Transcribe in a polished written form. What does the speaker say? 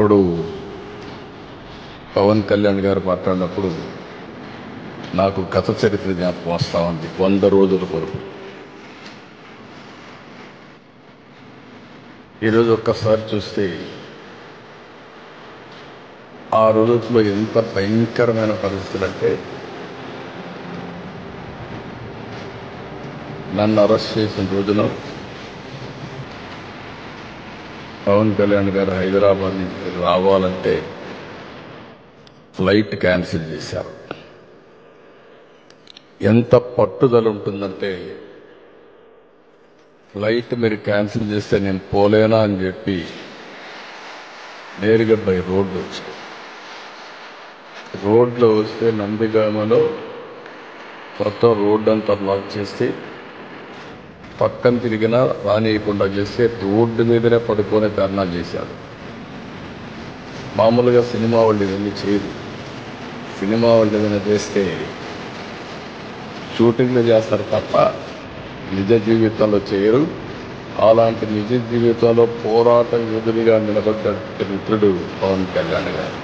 ఇప్పుడు పవన్ కళ్యాణ్ గారు మాట్లాడినప్పుడు నాకు గత చరిత్ర జ్ఞాపకం వస్తూ ఉంది. 100 రోజుల కొరకు ఈరోజు ఒక్కసారి చూస్తే ఆ రోజుల్లో ఎంత భయంకరమైన పరిస్థితులు అంటే, నన్ను అరెస్ట్ చేసిన రోజున పవన్ కళ్యాణ్ గారు హైదరాబాద్ నుంచి రావాలంటే ఫ్లైట్ క్యాన్సిల్ చేశారు. ఎంత పట్టుదల ఉంటుందంటే, ఫ్లైట్ మీరు క్యాన్సిల్ చేస్తే నేను పోలేనా అని చెప్పి నేరుగా బై రోడ్లో వస్తే నందిగామలో మొత్తం రోడ్డు అంతా బ్లాక్ చేస్తే, పక్కన తిరిగినా రానియకుండా చేస్తే రోడ్డు మీదనే పడుకొని ధర్నా చేశారు. మామూలుగా సినిమా వాళ్ళు ఇవన్నీ చేయదు. సినిమా వాళ్ళు ఏదైనా చేస్తే షూటింగ్లు చేస్తారు తప్ప నిజ జీవితంలో చేయరు. అలాంటి నిజ జీవితంలో పోరాట యోధుడిగా నిలబడ్డ మిత్రుడు పవన్ కళ్యాణ్ గారు.